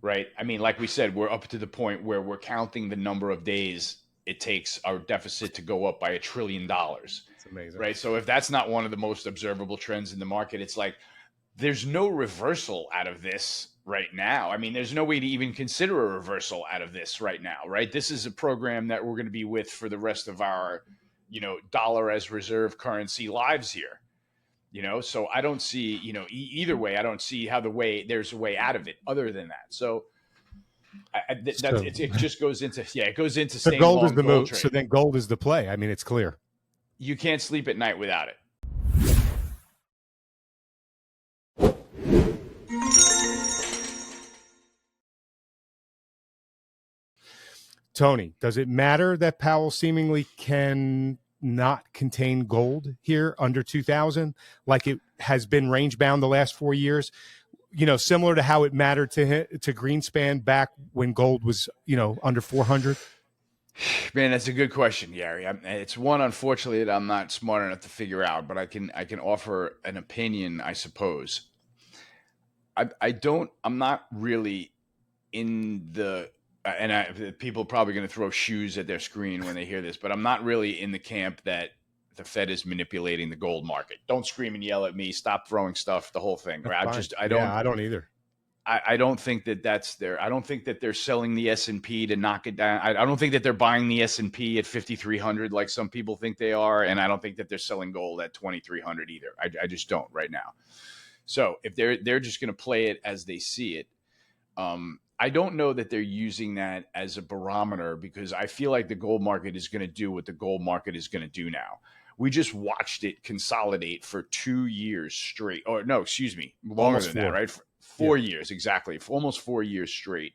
right? I mean, like we said, we're up to the point where we're counting the number of days it takes our deficit to go up by $1 trillion, It's amazing. right? So if that's not one of the most observable trends in the market, it's like there's no reversal out of this right now. I mean, there's no way to even consider a reversal out of this right now, right? This is a program that we're going to be with for the rest of our, dollar as reserve currency lives here. So I don't see, either way, I don't see how there's a way out of it other than that. So that's So it just goes into, it goes into so staying gold is long the gold move. So trade. then gold is the play. I mean, it's clear. You can't sleep at night without it. Tony, does it matter that Powell seemingly can not contain gold here under 2000 like it has been range bound the last 4 years? Similar to how it mattered to Greenspan back when gold was, under 400. Man, that's a good question, Gary. It's one, unfortunately, that I'm not smart enough to figure out, but I can offer an opinion, I suppose. I'm not really in the people are probably going to throw shoes at their screen when they hear this, but I'm not really in the camp that the Fed is manipulating the gold market. Don't scream and yell at me. Stop throwing stuff. The whole thing. That's Right? fine. I Yeah, don't. I don't either. I don't think that that's their. I don't think that they're selling the S&P to knock it down. I don't think that they're buying the S&P at 5,300 like some people think they are, and I don't think that they're selling gold at 2,300 either. I just don't right now. So if they're just going to play it as they see it, I don't know that they're using that as a barometer because I feel like the gold market is going to do what the gold market is going to do now. We just watched it consolidate for 2 years straight. Or no, excuse me, longer Almost than that, 4. right? Yeah. 4 years, exactly. For almost 4 years straight.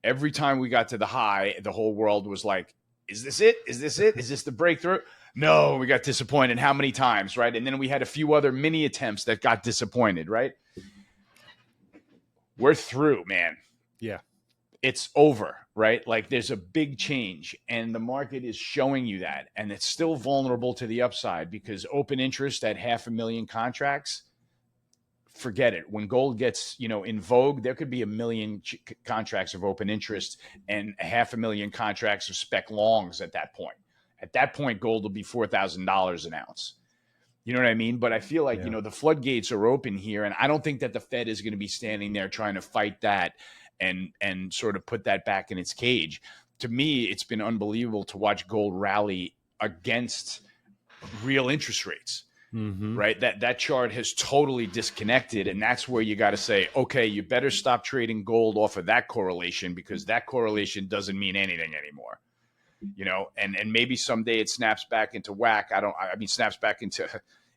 Every time we got to the high, the whole world was like, is this it? Is this it? Is this the breakthrough? No, we got disappointed. How many times, right? And then we had a few other mini attempts that got disappointed, right? We're through, man. Yeah. It's over, right? Like there's a big change and the market is showing you that. And it's still vulnerable to the upside because open interest at 500,000 contracts, forget it. When gold gets, in vogue, there could be a million contracts of open interest and 500,000 contracts of spec longs at that point. At that point, gold will be $4,000 an ounce. You know what I mean? But I feel like, Yeah. the floodgates are open here. And I don't think that the Fed is going to be standing there trying to fight that and sort of put that back in its cage. To me, it's been unbelievable to watch gold rally against real interest rates. Mm-hmm. Right? That chart has totally disconnected. And that's where you got to say, okay, you better stop trading gold off of that correlation because that correlation doesn't mean anything anymore. And maybe someday it snaps back into whack. I mean, snaps back into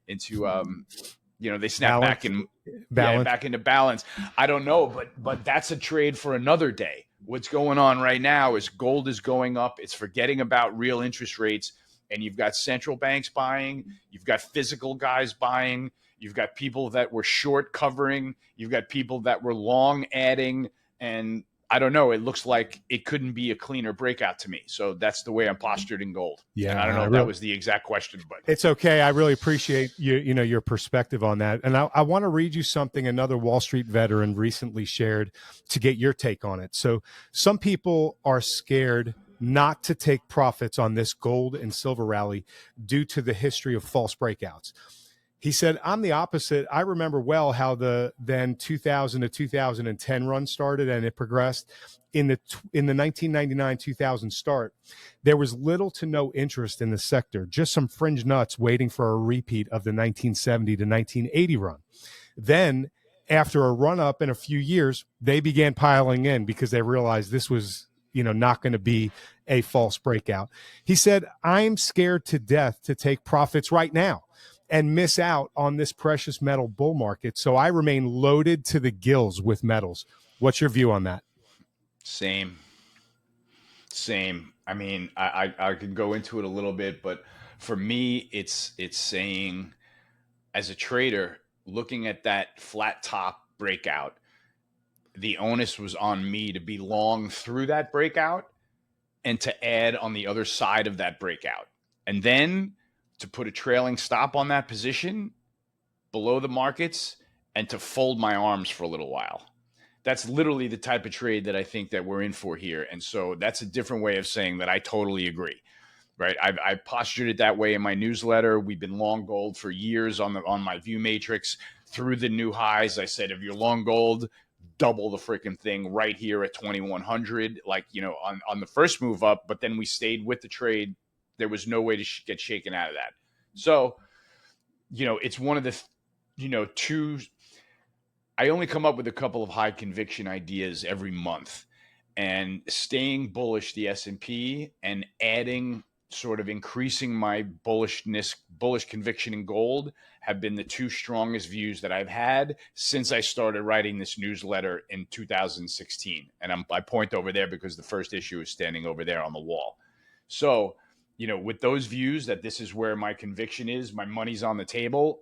they snap back Balance. in, yeah, Balance. back into balance. I don't know, but that's a trade for another day. What's going on right now is gold is going up. It's forgetting about real interest rates, and you've got central banks buying, you've got physical guys buying, you've got people that were short covering, you've got people that were long adding, and I don't know. It looks like it couldn't be a cleaner breakout to me. So that's the way I'm postured in gold. And Yeah, I don't know I if that really. was the exact question, but It's okay. I really appreciate your perspective on that. And I want to read you something another Wall Street veteran recently shared to get your take on it. So some people are scared not to take profits on this gold and silver rally due to the history of false breakouts. He said, I'm the opposite. I remember well how the then 2000 to 2010 run started and it progressed. In the 1999-2000 start, there was little to no interest in the sector, just some fringe nuts waiting for a repeat of the 1970 to 1980 run. Then, after a run up in a few years, they began piling in because they realized this was, not going to be a false breakout. He said, I'm scared to death to take profits right now and miss out on this precious metal bull market. So I remain loaded to the gills with metals. What's your view on that? same. Same. I mean, I could go into it a little bit, but for me, it's saying as a trader looking at that flat top breakout, the onus was on me to be long through that breakout and to add on the other side of that breakout. And then to put a trailing stop on that position below the markets and to fold my arms for a little while. That's literally the type of trade that I think that we're in for here. And so that's a different way of saying that I totally agree. Right. I postured it that way in my newsletter. We've been long gold for years on my view matrix through the new highs. I said, if you're long gold, double the freaking thing right here at 2100, like, on the first move up. But then we stayed with the trade. There was no way to get shaken out of that. So, it's one of the, two. I only come up with a couple of high conviction ideas every month, and staying bullish the S&P and adding, sort of increasing my bullish conviction in gold have been the two strongest views that I've had since I started writing this newsletter in 2016. And I point over there because the first issue is standing over there on the wall. So, with those views that this is where my conviction is, my money's on the table.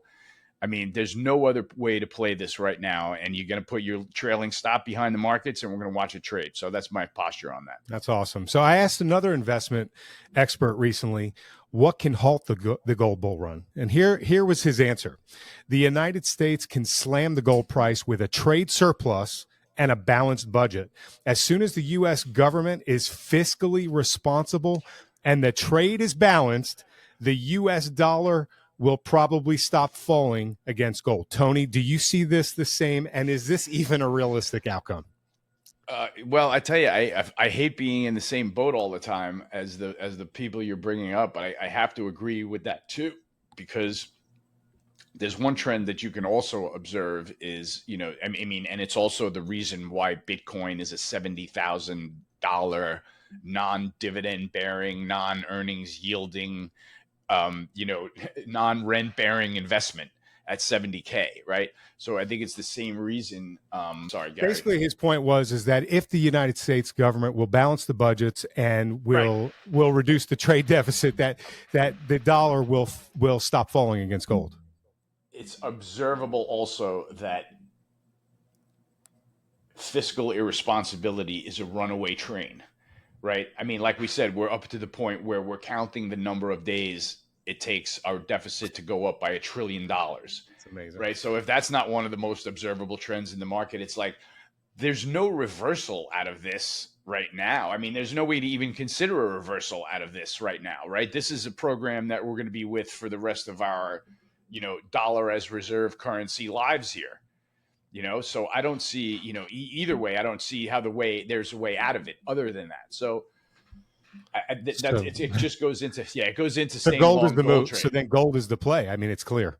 I mean, there's no other way to play this right now. And you're going to put your trailing stop behind the markets, and we're going to watch it trade. So that's my posture on that. That's awesome. So I asked another investment expert recently, what can halt the gold bull run? And here was his answer. The United States can slam the gold price with a trade surplus and a balanced budget. As soon as the U.S. government is fiscally responsible and the trade is balanced, the U.S. dollar will probably stop falling against gold. Tony, do you see this the same? And is this even a realistic outcome? Well, I tell you, I hate being in the same boat all the time as the people you're bringing up, but I have to agree with that too, because there's one trend that you can also observe is, I mean, and it's also the reason why Bitcoin is a $70,000 non-dividend bearing, non-earnings yielding, non-rent bearing investment at 70K, right? So I think it's the same reason. Sorry, Gary. Basically, his point is that if the United States government will balance the budgets and will reduce the trade deficit, that the dollar will stop falling against gold. It's observable also that fiscal irresponsibility is a runaway train. Right. I mean, like we said, we're up to the point where we're counting the number of days it takes our deficit to go up by $1 trillion. It's amazing. Right. So if that's not one of the most observable trends in the market, it's like there's no reversal out of this right now. I mean, there's no way to even consider a reversal out of this right now. Right. This is a program that we're going to be with for the rest of our, dollar as reserve currency lives here. So I don't see, either way, I don't see how there's a way out of it other than that. So it just goes into, it goes into staying gold is the move. So then gold is the play. I mean, it's clear.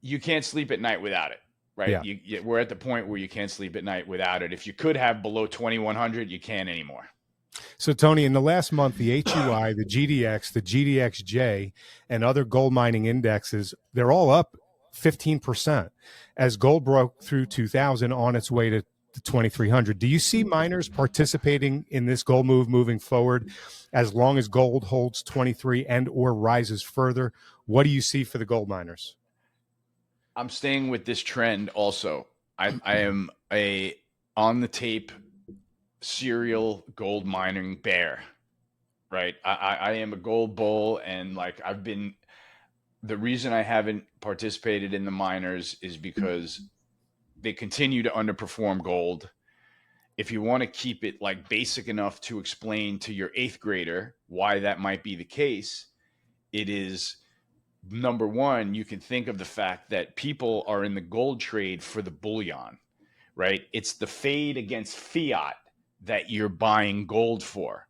You can't sleep at night without it, right? Yeah. We're at the point where you can't sleep at night without it. If you could have below 2,100, you can't anymore. So, Tony, in the last month, the HUI, the GDX, the GDXJ, and other gold mining indexes, they're all up 15% as gold broke through 2,000 on its way to 2,300. Do you see miners participating in this gold move moving forward as long as gold holds 23 and or rises further? What do you see for the gold miners? I'm staying with this trend also. I am a on the tape serial gold mining bear, right? I am a gold bull, and like the reason I haven't participated in the miners is because they continue to underperform gold. If you want to keep it like basic enough to explain to your 8th grader why that might be the case, it is, number one, you can think of the fact that people are in the gold trade for the bullion, right? It's the fade against fiat that you're buying gold for,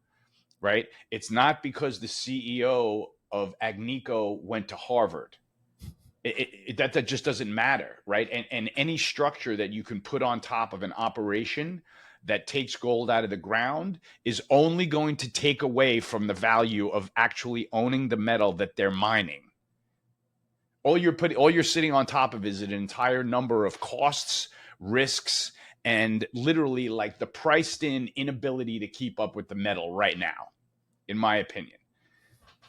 right? It's not because the CEO of Agnico went to Harvard. That just doesn't matter, right? And any structure that you can put on top of an operation that takes gold out of the ground is only going to take away from the value of actually owning the metal that they're mining. All you're sitting on top of is an entire number of costs, risks, and literally like the priced in inability to keep up with the metal right now, in my opinion.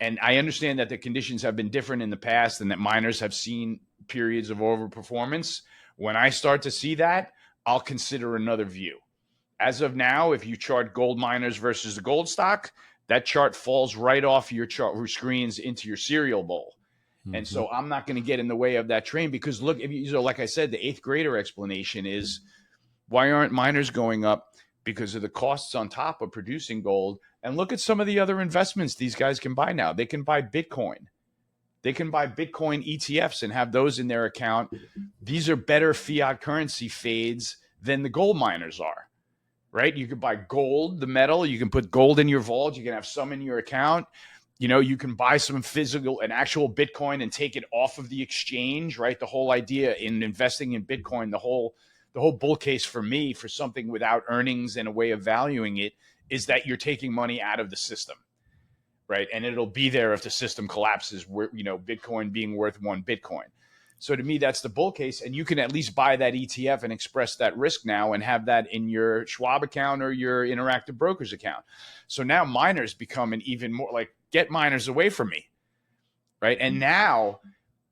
And I understand that the conditions have been different in the past and that miners have seen periods of overperformance. When I start to see that, I'll consider another view. As of now, if you chart gold miners versus the gold stock, that chart falls right off your chart screens into your cereal bowl. Mm-hmm. And so I'm not going to get in the way of that train because look, like I said, the 8th grader explanation is Why aren't miners going up? Because of the costs on top of producing gold. And look at some of the other investments these guys can buy now. They can buy Bitcoin. They can buy Bitcoin ETFs and have those in their account. These are better fiat currency fades than the gold miners are, right? You could buy gold, the metal. You can put gold in your vault. You can have some in your account. You can buy some physical, an actual Bitcoin and take it off of the exchange, right? The whole idea in investing in Bitcoin, the whole bull case for me for something without earnings and a way of valuing it is that you're taking money out of the system, right? And it'll be there if the system collapses, Bitcoin being worth one Bitcoin. So to me, that's the bull case. And you can at least buy that ETF and express that risk now and have that in your Schwab account or your Interactive Brokers account. So now miners become an even more like, get miners away from me, right? And now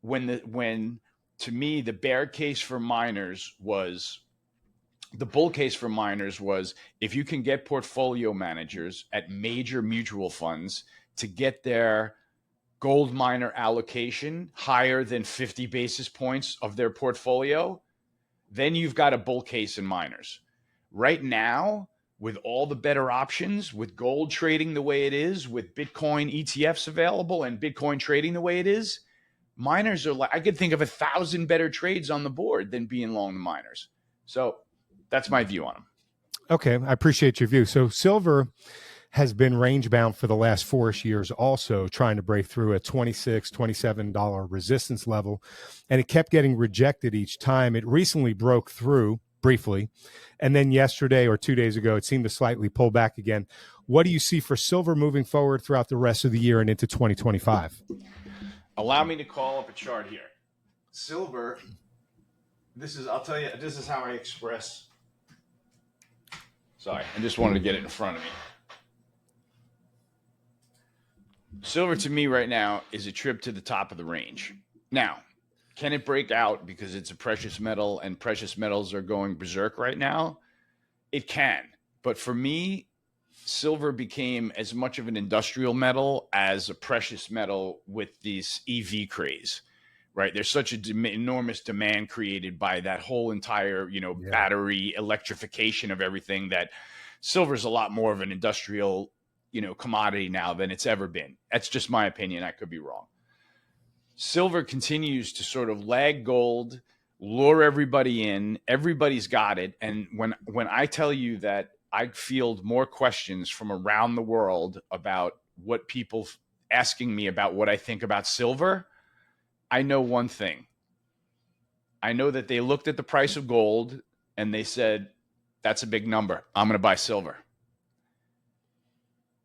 when to me, the bear case for miners was, the bull case for miners was if you can get portfolio managers at major mutual funds to get their gold miner allocation higher than 50 basis points of their portfolio, then you've got a bull case in miners. Right now, with all the better options, with gold trading the way it is, with Bitcoin ETFs available and Bitcoin trading the way it is, miners are like, I could think of 1,000 better trades on the board than being long the miners. So that's my view on them. Okay, I appreciate your view. So silver has been range bound for the last 4-ish years, also trying to break through a $26, $27 resistance level. And it kept getting rejected each time. It recently broke through briefly. And then yesterday or 2 days ago, it seemed to slightly pull back again. What do you see for silver moving forward throughout the rest of the year and into 2025? Allow me to call up a chart here. Silver, I'll tell you, this is how I express. Sorry, I just wanted to get it in front of me. Silver to me right now is a trip to the top of the range. Now, can it break out because it's a precious metal and precious metals are going berserk right now? It can. But for me, silver became as much of an industrial metal as a precious metal with this EV craze, right? There's such an enormous demand created by that whole entire, battery electrification of everything that silver is a lot more of an industrial commodity now than it's ever been. That's just my opinion. I could be wrong. Silver continues to sort of lag gold, lure everybody in. Everybody's got it. And when I tell you that I field more questions from around the world about what people asking me about what I think about silver, I know one thing. I know that they looked at the price of gold and they said, that's a big number. I'm going to buy silver.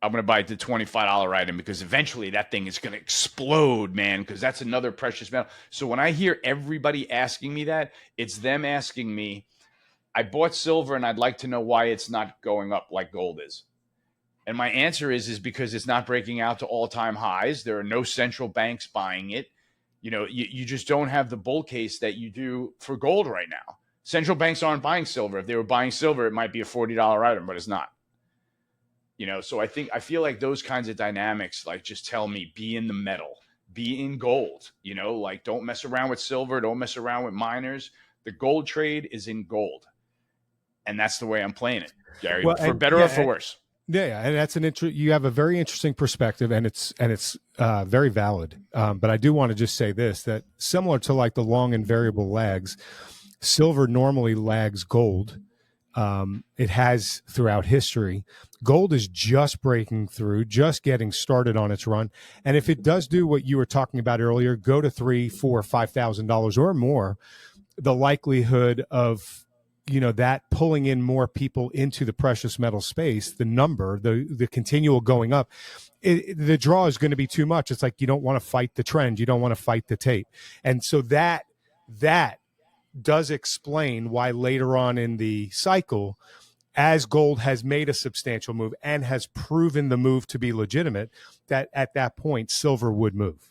I'm going to buy the $25 item because eventually that thing is going to explode, man, because that's another precious metal. So when I hear everybody asking me that, it's them asking me, I bought silver and I'd like to know why it's not going up like gold is. And my answer is because it's not breaking out to all-time highs. There are no central banks buying it. You just don't have the bull case that you do for gold right now. Central banks aren't buying silver. If they were buying silver, it might be a $40 item, but it's not. So I feel like those kinds of dynamics, like, just tell me, be in the metal, be in gold, like, don't mess around with silver. Don't mess around with miners. The gold trade is in gold. And that's the way I'm playing it, Gary, for better or for worse. Yeah, and that's you have a very interesting perspective, and it's very valid. But I do want to just say this, that similar to like the long and variable lags, silver normally lags gold. It has throughout history. Gold is just breaking through, just getting started on its run. And if it does do what you were talking about earlier, go to $3,000, $4,000, $5,000 or more, the likelihood of that pulling in more people into the precious metal space, the number, the continual going up, the draw is going to be too much. It's like you don't want to fight the trend, you don't want to fight the tape, and so that does explain why later on in the cycle, as gold has made a substantial move and has proven the move to be legitimate, that at that point silver would move.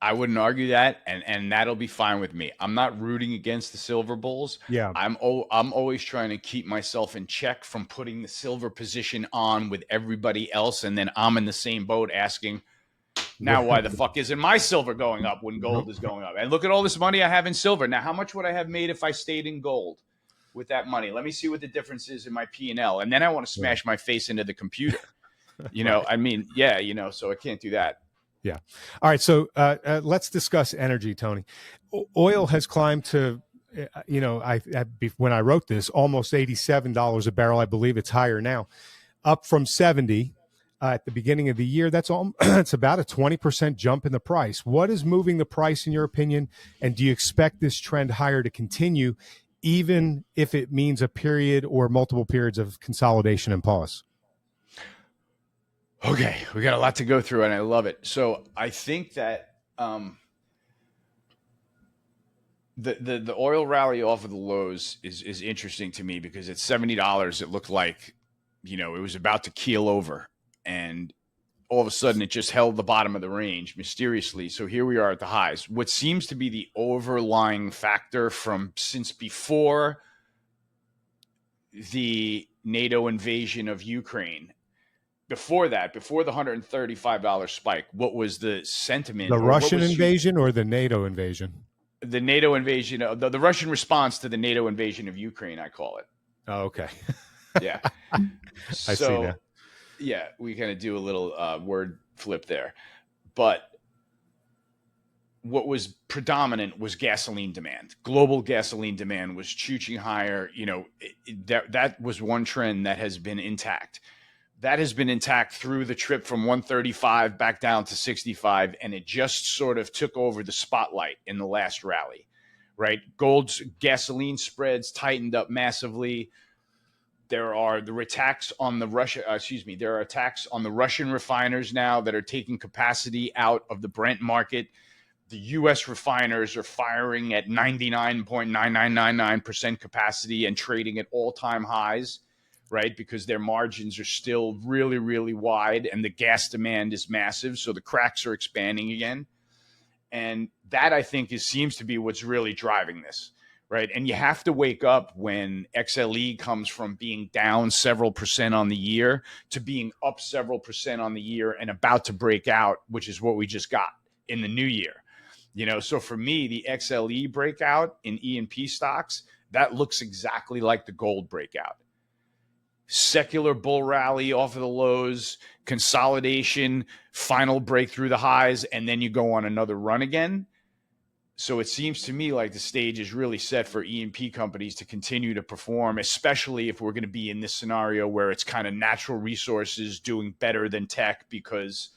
I wouldn't argue that, and that'll be fine with me. I'm not rooting against the silver bulls. Yeah, I'm always trying to keep myself in check from putting the silver position on with everybody else, and then I'm in the same boat asking, now why the fuck isn't my silver going up when gold is going up? And look at all this money I have in silver. Now, how much would I have made if I stayed in gold? with that money. Let me see what the difference is in my P&L. And then I want to Right. smash my face into the computer. Right. I mean, yeah, so I can't do that. Yeah. All right. So let's discuss energy, Tony. Oil has climbed to, when I wrote this, almost $87 a barrel. I believe it's higher now, up from 70 at the beginning of the year. That's all. It's about a 20% jump in the price. What is moving the price, in your opinion? And do you expect this trend higher to continue, even if it means a period or multiple periods of consolidation and pause? Okay, we got a lot to go through, and I love it. So I think that the oil rally off of the lows is interesting to me because at $70, it looked like it was about to keel over, and all of a sudden it just held the bottom of the range mysteriously. So here we are at the highs. What seems to be the overlying factor from since before the NATO invasion of Ukraine, before that, before the $135 spike, what was the sentiment, The or what Russian was invasion or the NATO invasion? the NATO invasion, the Russian response to the NATO invasion of Ukraine, I call it. Oh, okay. Yeah. I see now. So, yeah, we kind of do a little word flip there. But what was predominant was gasoline demand. Global gasoline demand was chooching higher. That was one trend that has been intact. That has been intact through the trip from 135 back down to 65, and it just sort of took over the spotlight in the last rally, right? Gold's gasoline spreads tightened up massively. There are attacks on the Russian refiners now that are taking capacity out of the Brent market. The U.S. refiners are firing at 99.9999% capacity and trading at all-time highs, right? Because their margins are still really, really wide and the gas demand is massive. So the cracks are expanding again. And that, I think, seems to be what's really driving this, right? And you have to wake up when XLE comes from being down several percent on the year to being up several percent on the year and about to break out, which is what we just got in the new year. So for me, the XLE breakout in E&P stocks, that looks exactly like the gold breakout. Secular bull rally off of the lows, consolidation, final break through the highs, and then you go on another run again. So it seems to me like the stage is really set for E&P companies to continue to perform, especially if we're going to be in this scenario where it's kind of natural resources doing better than tech because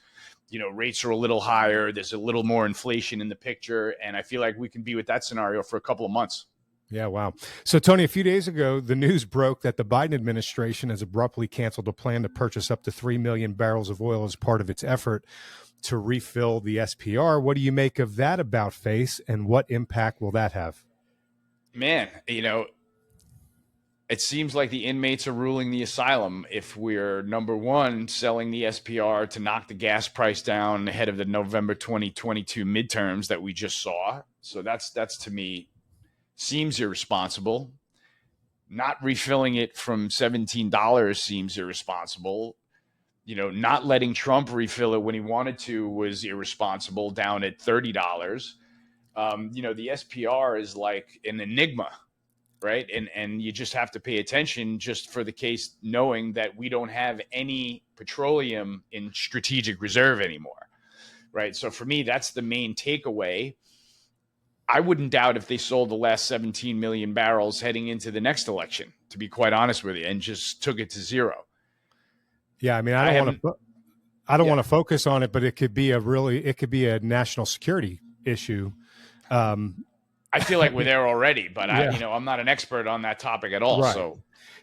rates are a little higher. There's a little more inflation in the picture. And I feel like we can be with that scenario for a couple of months. Yeah, wow. So, Tony, a few days ago, the news broke that the Biden administration has abruptly canceled a plan to purchase up to 3 million barrels of oil as part of its effort to refill the SPR. What do you make of that about face, and what impact will that have? Man, it seems like the inmates are ruling the asylum if we're, number one, selling the SPR to knock the gas price down ahead of the November 2022 midterms that we just saw. So that's to me seems irresponsible. Not refilling it from $17 seems irresponsible. Not letting Trump refill it when he wanted to was irresponsible down at $30. The SPR is like an enigma, right? And you just have to pay attention just for the case, knowing that we don't have any petroleum in strategic reserve anymore, right? So for me, that's the main takeaway. I wouldn't doubt if they sold the last 17 million barrels heading into the next election, to be quite honest with you, and just took it to zero. Yeah, I mean, I don't want to focus on it, but it could be a national security issue. I feel like we're there already, but yeah. I'm not an expert on that topic at all. Right.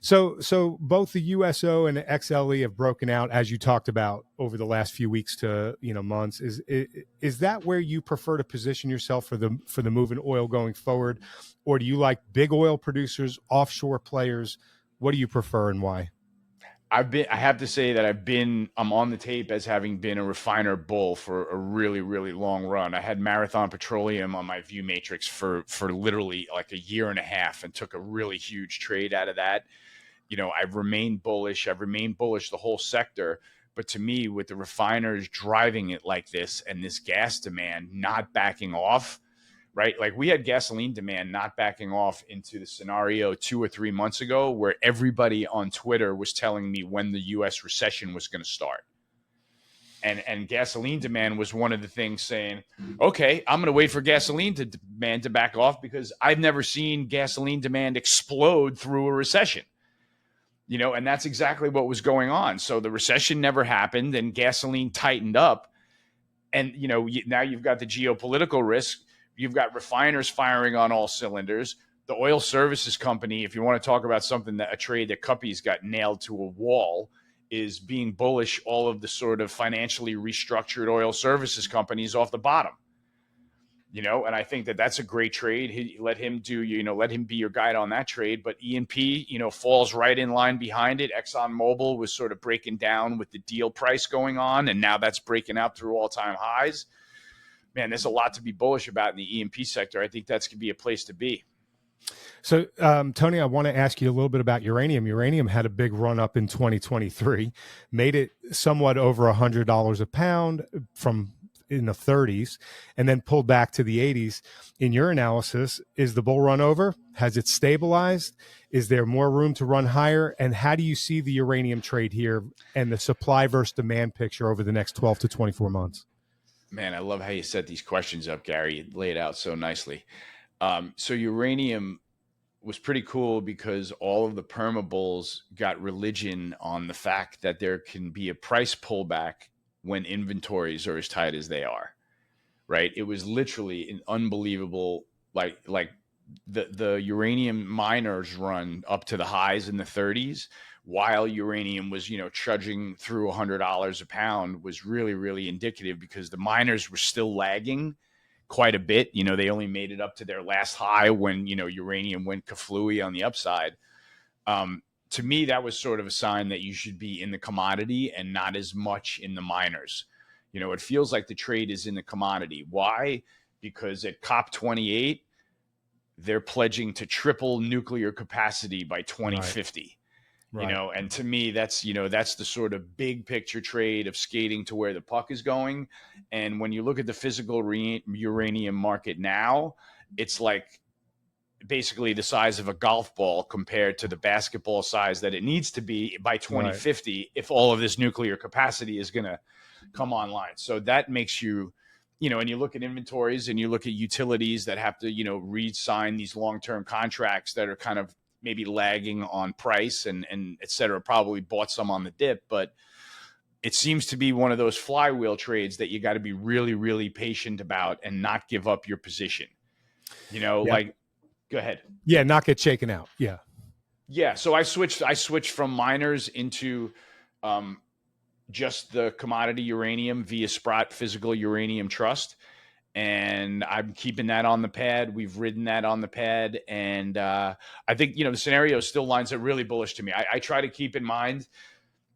So both the USO and the XLE have broken out, as you talked about, over the last few weeks to months. Is that where you prefer to position yourself for the move in oil going forward, or do you like big oil producers, offshore players? What do you prefer and why? I have to say that I'm on the tape as having been a refiner bull for a really, really long run. I had Marathon Petroleum on my view matrix for literally like a year and a half and took a really huge trade out of that. I've remained bullish. I've remained bullish the whole sector. But to me, with the refiners driving it like this and this gas demand not backing off, right? Like we had gasoline demand not backing off into the scenario 2 or 3 months ago where everybody on Twitter was telling me when the US recession was going to start. And gasoline demand was one of the things saying, okay, I'm going to wait for gasoline demand to back off because I've never seen gasoline demand explode through a recession. And that's exactly what was going on. So the recession never happened and gasoline tightened up. And, now you've got the geopolitical risk. You've got refiners firing on all cylinders. The oil services company, if you want to talk about something a trade that Cuppy's got nailed to a wall, is being bullish all of the sort of financially restructured oil services companies off the bottom. And I think that that's a great trade. Let him be your guide on that trade. But E&P, falls right in line behind it. ExxonMobil was sort of breaking down with the deal price going on, and now that's breaking out through all-time highs. Man, there's a lot to be bullish about in the E&P sector. I think that's going to be a place to be. So, Tony, I want to ask you a little bit about uranium. Uranium had a big run up in 2023, made it somewhat over $100 a pound from in the 30s, and then pulled back to the 80s. In your analysis, is the bull run over? Has it stabilized? Is there more room to run higher? And how do you see the uranium trade here and the supply versus demand picture over the next 12 to 24 months? Man, I love how you set these questions up, Gary. You lay it out so nicely. So uranium was pretty cool because all of the perma bulls got religion on the fact that there can be a price pullback when inventories are as tight as they are, right? It was literally an unbelievable, like the uranium miners run up to the highs in the 30s, while uranium was, trudging through $100 a pound, was really, really indicative because the miners were still lagging quite a bit. They only made it up to their last high when, uranium went kaflooey on the upside. To me, that was sort of a sign that you should be in the commodity and not as much in the miners. It feels like the trade is in the commodity. Why? Because at COP28, they're pledging to triple nuclear capacity by 2050. Right. And to me, that's the sort of big picture trade of skating to where the puck is going. And when you look at the physical uranium market now, it's like basically the size of a golf ball compared to the basketball size that it needs to be by 2050 right. if all of this nuclear capacity is going to come online. So that makes you, and you look at inventories and you look at utilities that have to, re-sign these long-term contracts that are kind of maybe lagging on price and et cetera, probably bought some on the dip, but it seems to be one of those flywheel trades that you got to be really, really patient about and not give up your position. Like, go ahead. Yeah, not get shaken out. Yeah. Yeah. So I switched from miners into just the commodity uranium via Sprott Physical Uranium Trust. And I'm keeping that on the pad. We've ridden that on the pad. And I think, the scenario still lines up really bullish to me. I try to keep in mind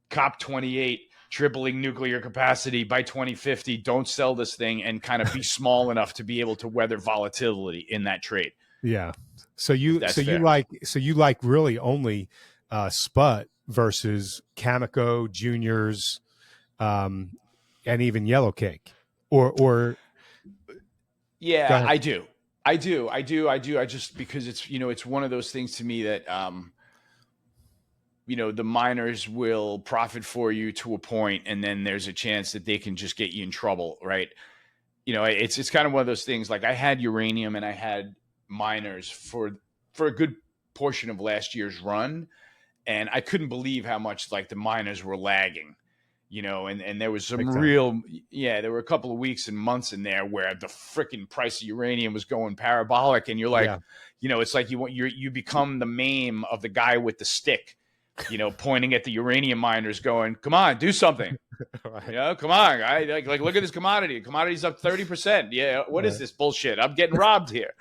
COP28, tripling nuclear capacity by 2050. Don't sell this thing and kind of be small enough to be able to weather volatility in that trade. Yeah. So you like really only Sput versus Cameco, Juniors, and even Yellow Cake, or. Yeah, I do. I just, because it's one of those things to me that, the miners will profit for you to a point, and then there's a chance that they can just get you in trouble, right? It's kind of one of those things. Like I had uranium and I had miners for a good portion of last year's run, and I couldn't believe how much like the miners were lagging. And there was some there were a couple of weeks and months in there where the freaking price of uranium was going parabolic, and you're like, it's like you become the meme of the guy with the stick, pointing at the uranium miners going, come on, do something. Right. Come on. Like look at this commodity. Commodity's up 30%. Yeah. What is this bullshit? I'm getting robbed here.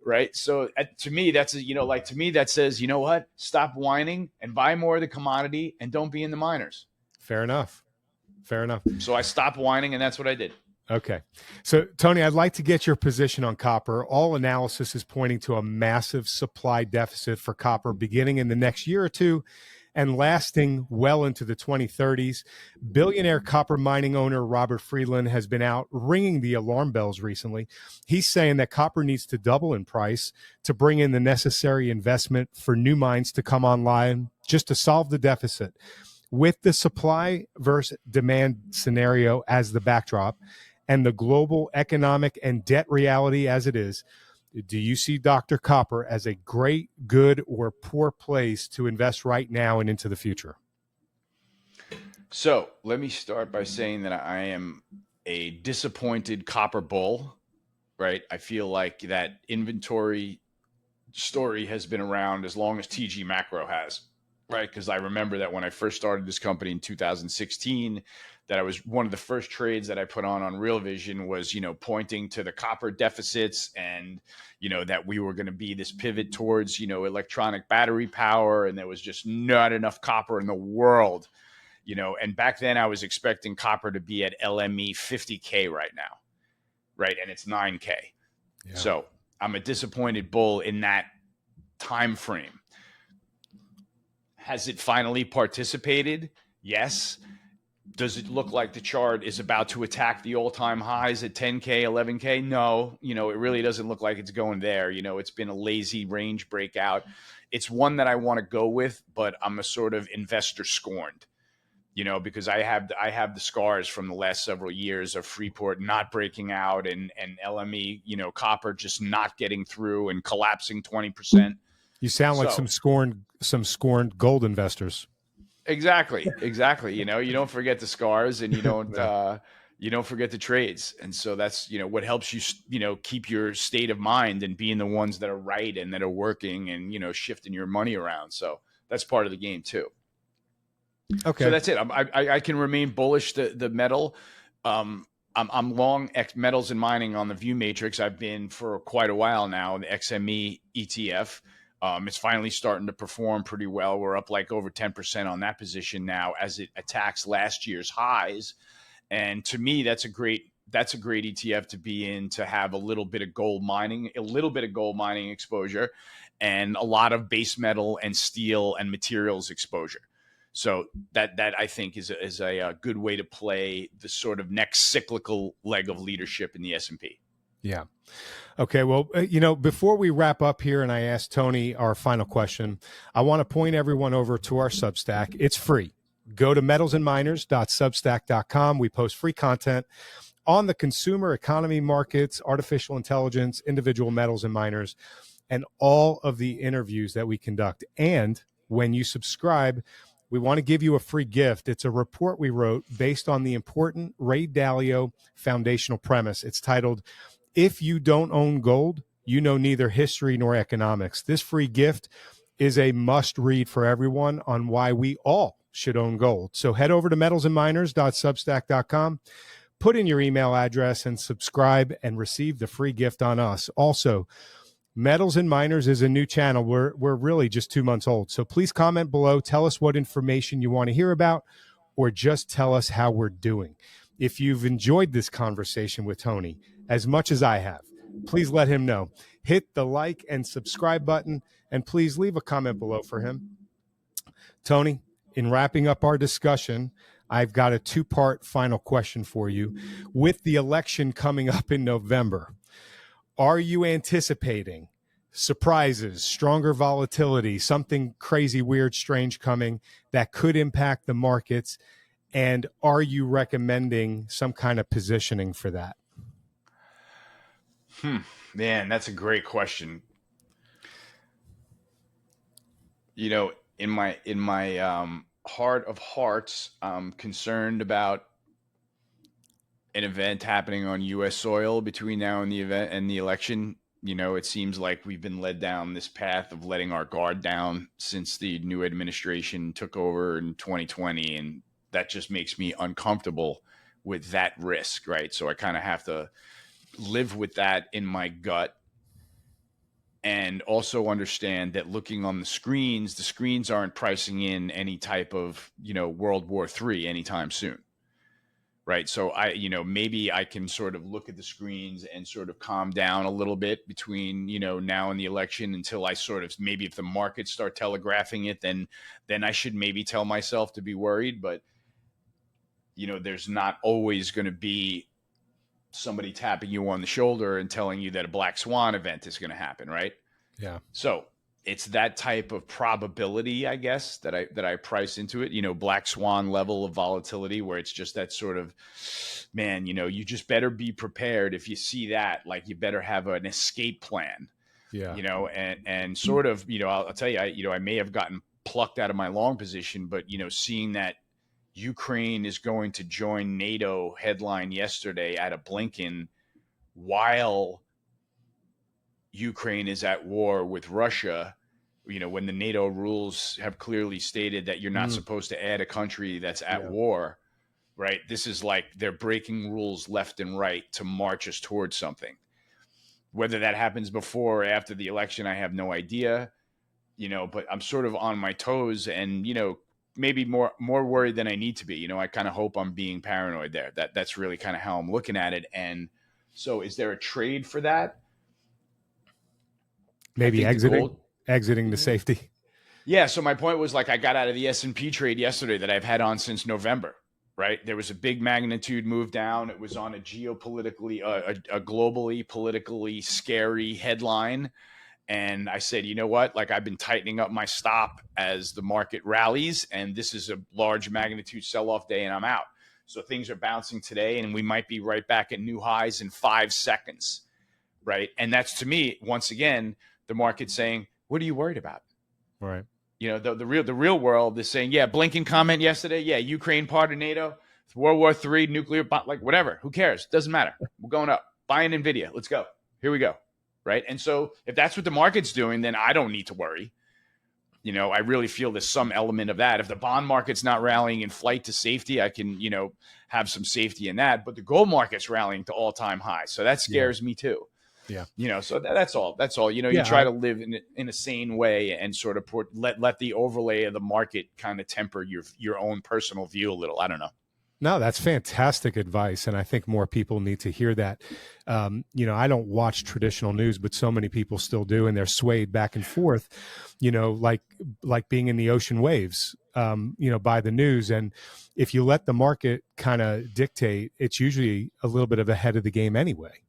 Right. So to me, that's, to me, that says, what? Stop whining and buy more of the commodity and don't be in the miners. Fair enough. So I stopped whining, and that's what I did. Okay. So, Tony, I'd like to get your position on copper. All analysis is pointing to a massive supply deficit for copper beginning in the next year or two and lasting well into the 2030s. Billionaire copper mining owner Robert Friedland has been out ringing the alarm bells recently. He's saying that copper needs to double in price to bring in the necessary investment for new mines to come online just to solve the deficit. With the supply versus demand scenario as the backdrop and the global economic and debt reality as it is, do you see Dr. Copper as a great, good, or poor place to invest right now and into the future? So let me start by saying that I am a disappointed copper bull, right? I feel like that inventory story has been around as long as TG Macro has, right? Because I remember that when I first started this company in 2016, that I was one of the first trades that I put on Real Vision was, pointing to the copper deficits and, that we were going to be this pivot towards, electronic battery power. And there was just not enough copper in the world, and back then I was expecting copper to be at LME 50K right now, right? And it's 9K. Yeah. So I'm a disappointed bull in that time frame. Has it finally participated? Yes. Does it look like the chart is about to attack the all-time highs at 10K, 11K? No, it really doesn't look like it's going there. It's been a lazy range breakout. It's one that I want to go with, but I'm a sort of investor scorned, because I have the scars from the last several years of Freeport not breaking out and LME, copper just not getting through and collapsing 20%. You sound like some scorned gold investors. Exactly. You don't forget the scars, and you don't forget the trades. And so that's, what helps you, keep your state of mind and being the ones that are right and that are working and, shifting your money around. So that's part of the game too. Okay. So that's it. I can remain bullish the metal. I'm long metals and mining on the View Matrix. I've been for quite a while now, the XME ETF. It's finally starting to perform pretty well. We're up like over 10% on that position now as it attacks last year's highs. And to me, that's a great ETF to be in, to have a little bit of gold mining exposure, and a lot of base metal and steel and materials exposure. So that I think is a good way to play the sort of next cyclical leg of leadership in the S&P. Yeah. Okay. Well, before we wrap up here and I ask Tony our final question, I want to point everyone over to our Substack. It's free. Go to metalsandminers.substack.com. We post free content on the consumer economy, markets, artificial intelligence, individual metals and miners, and all of the interviews that we conduct. And when you subscribe, we want to give you a free gift. It's a report we wrote based on the important Ray Dalio foundational premise. It's titled, "If You Don't Own Gold, You Know Neither History Nor Economics." This free gift is a must read for everyone on why we all should own gold. So head over to metalsandminers.substack.com, put in your email address and subscribe and receive the free gift on us. Also, Metals and Miners is a new channel. We're really just 2 months old. So please comment below. Tell us what information you want to hear about, or just tell us how we're doing. If you've enjoyed this conversation with Tony as much as I have, please let him know. Hit the like and subscribe button, and please leave a comment below for him. Tony, in wrapping up our discussion, I've got a two-part final question for you. With the election coming up in November, are you anticipating surprises, stronger volatility, something crazy, weird, strange coming that could impact the markets? And are you recommending some kind of positioning for that? Man, that's a great question. In my heart of hearts, I'm concerned about an event happening on U.S. soil between now and the event and the election. It seems like we've been led down this path of letting our guard down since the new administration took over in 2020, and that just makes me uncomfortable with that risk, right? So I kind of have to live with that in my gut, and also understand that looking on the screens aren't pricing in any type of, World War III anytime soon, right? So maybe I can sort of look at the screens and sort of calm down a little bit between, now and the election, until I sort of, maybe if the markets start telegraphing it, then I should maybe tell myself to be worried. But, there's not always going to be somebody tapping you on the shoulder and telling you that a black swan event is going to happen, right? Yeah. So it's that type of probability, I guess, that I price into it. Black swan level of volatility, where it's just that sort of, man, you just better be prepared. If you see that, like, you better have an escape plan. Yeah. And sort of, I'll tell you, I may have gotten plucked out of my long position, but seeing that Ukraine is going to join NATO headline yesterday at a Blinken, while Ukraine is at war with Russia, when the NATO rules have clearly stated that you're not supposed to add a country that's at war, right? This is like they're breaking rules left and right to march us towards something. Whether that happens before or after the election, I have no idea, but I'm sort of on my toes, and, maybe more worried than I need to be. I kind of hope I'm being paranoid there. That's really kind of how I'm looking at it. And so, is there a trade for that? I Maybe think the gold. exiting the safety. Yeah. So my point was, like, I got out of the S&P trade yesterday that I've had on since November. Right. There was a big magnitude move down. It was on a geopolitically, a globally politically scary headline. And I said, you know what? Like, I've been tightening up my stop as the market rallies, and this is a large magnitude sell-off day, and I'm out. So things are bouncing today, and we might be right back at new highs in 5 seconds, right? And that's, to me, once again, the market saying, what are you worried about? Right. The real world is saying, yeah, Blinken comment yesterday, yeah, Ukraine part of NATO, World War III, nuclear bomb, like, whatever, who cares? Doesn't matter. We're going up. Buying NVIDIA. Let's go. Here we go. Right. And so if that's what the market's doing, then I don't need to worry. I really feel there's some element of that. If the bond market's not rallying in flight to safety, I can, have some safety in that. But the gold market's rallying to all-time highs. So that scares me too. Yeah. So that's all. That's all. You try to live in a sane way, and sort of let the overlay of the market kind of temper your own personal view a little. I don't know. No, that's fantastic advice. And I think more people need to hear that. I don't watch traditional news, but so many people still do. And they're swayed back and forth, like being in the ocean waves, by the news. And if you let the market kind of dictate, it's usually a little bit of ahead of the game anyway.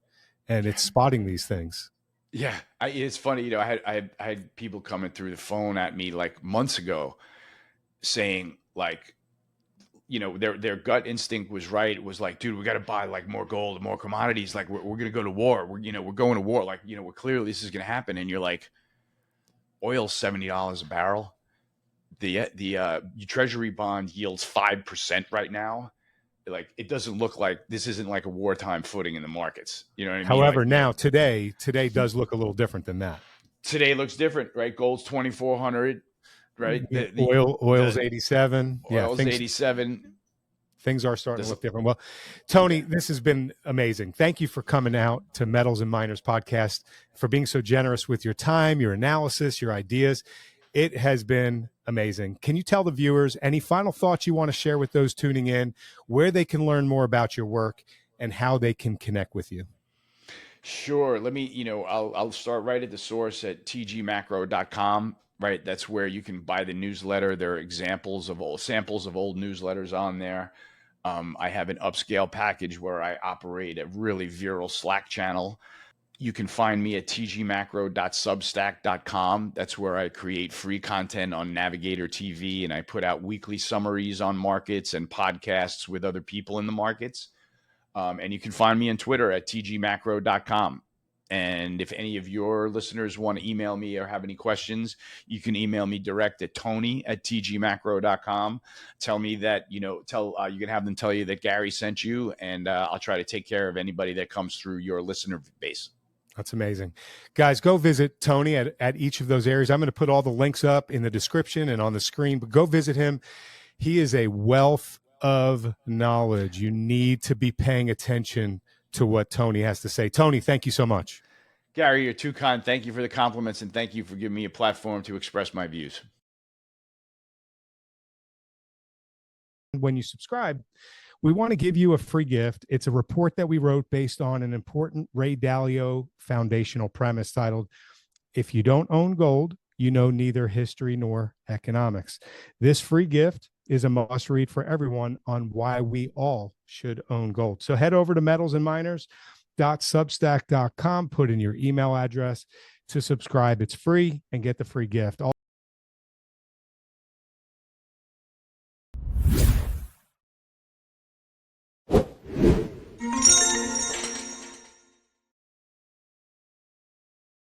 And it's spotting these things. Yeah. It's funny, I had people coming through the phone at me like months ago saying, like, their gut instinct was right. It was like, dude, we got to buy like more gold and more commodities. Like, we're going to go to war. We're going to war. Like, we're clearly this is going to happen. And you're like, oil's $70 a barrel. The treasury bond yields 5% right now. Like, it doesn't look like this isn't like a wartime footing in the markets. You know what I mean? However, Like, now today does look a little different than that. Today looks different, right? Gold's 2,400, right? Oil's 87. Oil's 87. Things are starting to look different. Well, Tony, this has been amazing. Thank you for coming out to Metals and Miners podcast, for being so generous with your time, your analysis, your ideas. It has been amazing. Can you tell the viewers any final thoughts you want to share with those tuning in, where they can learn more about your work and how they can connect with you? Sure. Let me, I'll start right at the source at tgmacro.com. Right. That's where you can buy the newsletter. There are samples of old newsletters on there. I have an upscale package where I operate a really virile Slack channel. You can find me at tgmacro.substack.com. That's where I create free content on Navigator TV, and I put out weekly summaries on markets and podcasts with other people in the markets. And you can find me on Twitter at tgmacro.com. And if any of your listeners want to email me or have any questions, you can email me direct at tony@tgmacro.com. Tell me that, you can have them tell you that Gary sent you, and I'll try to take care of anybody that comes through your listener base. That's amazing. Guys, go visit Tony at each of those areas. I'm going to put all the links up in the description and on the screen, but go visit him. He is a wealth of knowledge. You need to be paying attention to what Tony has to say. Tony, thank you so much. Gary, you're too kind. Thank you for the compliments, and thank you for giving me a platform to express my views. when you subscribe, we want to give you a free gift. It's a report that we wrote based on an important Ray Dalio foundational premise titled, "If you don't own gold, you know neither history nor economics." This free gift is a must read for everyone on why we all should own gold. So head over to metalsandminers.substack.com, put in your email address to subscribe. It's free, and get the free gift.